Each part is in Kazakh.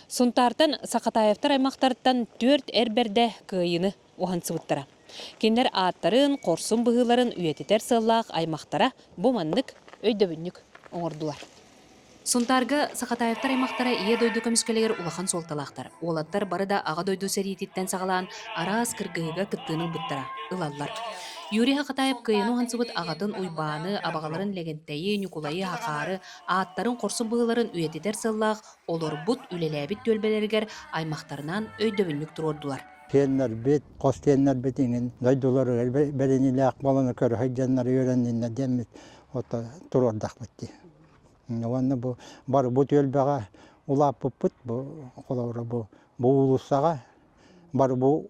Сунтартан Сақатаевтар аймақтарттан 4 әрберді күйіні оған сыбыттыра. Кендер аттарын, қорсын бұғыларын үйететер сыллақ аймақтара бұманнық өйдөбіннік оңырдылар. Сунтарга Сақатаевтар аймақтара ие дойду көміскелер улахан солталақтар. Олаттар бары да аға дойду сәриететтен сағалан арас кіргіға күттінің бұттыра, ылаллар. Юрий Хакатаев кыйыну хансыбыт ағатын уйбаны, абағаларын легенттейі, Николайы хақары, аттарын қорсын бұғыларын үйететер сыллақ, олар бұт үлеләбіт төлбелергер аймақтарынан өйдөбінлік тұрордулар. Теннер бет, қос теннер бетingen, дойдулары бәренілі ақбаланы көрі хайджанлары өрәнінне демет, ота тұрордақ бітті. Онны бұл бары бұт өлбеға ұлап бұт, бұл ұлысаға, бар бұл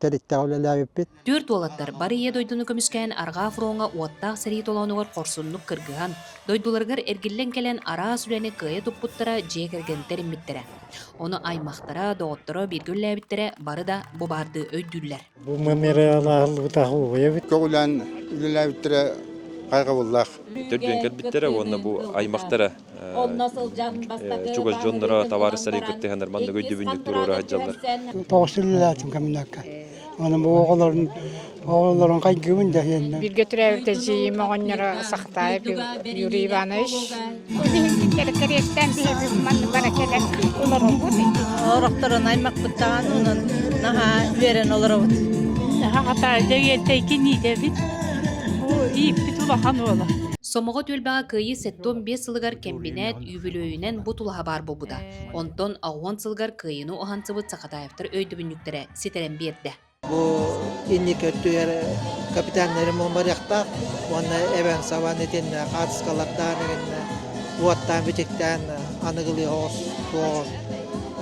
тәрітті әулелі бет. Төрт олаттар бары е дойдуны көміскән арға фронға уаттақ сәрейт олауынығыр қорсынлық кіргіған, дойдуларғар әргілен кәлен ара сүләні күйе тұппыттыра жекергентер емметтірі. Оны аймақтара, доғыттыра, біргілі әбіттірі бары да бұл барды өйдүллер. Бұл мемориалағылы тағы ойабет. Көғілән үлелі әбіттірі қайғы болдақ. Төрден кәлбіттері, оны бұл аймақтары чугас жонлара товарыстары көттегендер манда көйді бүндік тұроры хаджалар. Тоғысылы әтім кәмінәкке. Оның бұл оғыларын қайғы бүнді енді. Bir götürevde jiyim oğonlara Saqatayep Yuri Ivanoviç. Kerekeresten bir mandı barakeler olarım bu. Oraqtaran aymaq bittağan onun naha veren olarım. Hatayda yelteyki nide bit. Bu iyi bit ulahan ola. Somоға төлбәға күйі 5 сылығар кембинет үйбілөйінен бұтылға бар бұбыда. Онтон ағуан сылығар күйіні оған сыбыт Сақатаевтар өйді бүніктері сетерен берді. Bu indikatör kapitanlarım olmarakta onu even savan eten katskalardan bu attan bitikten anıgılı hoş doğ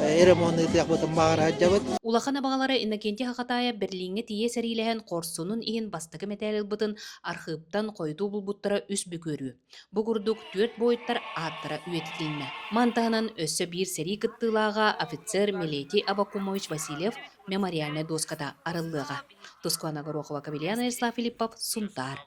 Eremonı yapıp mağara cevap. Улахан абағалары Иннокентий Хакатаев Берлинге тие сәрилеген қорсунун иін бастығы метәліл бұтын архивтан қойду бұлбұттара үс бүкөрі. Бұ күрдік 4 бойыттар аттара үйетітіліне. Мантағынан өссі бір сәрі кыттылаға офицер Мелетий Абакумович Васильев мемориальный доската арылыға. Тускуана Горохова, Кабельяна Ислав Филиппов, Сунтар.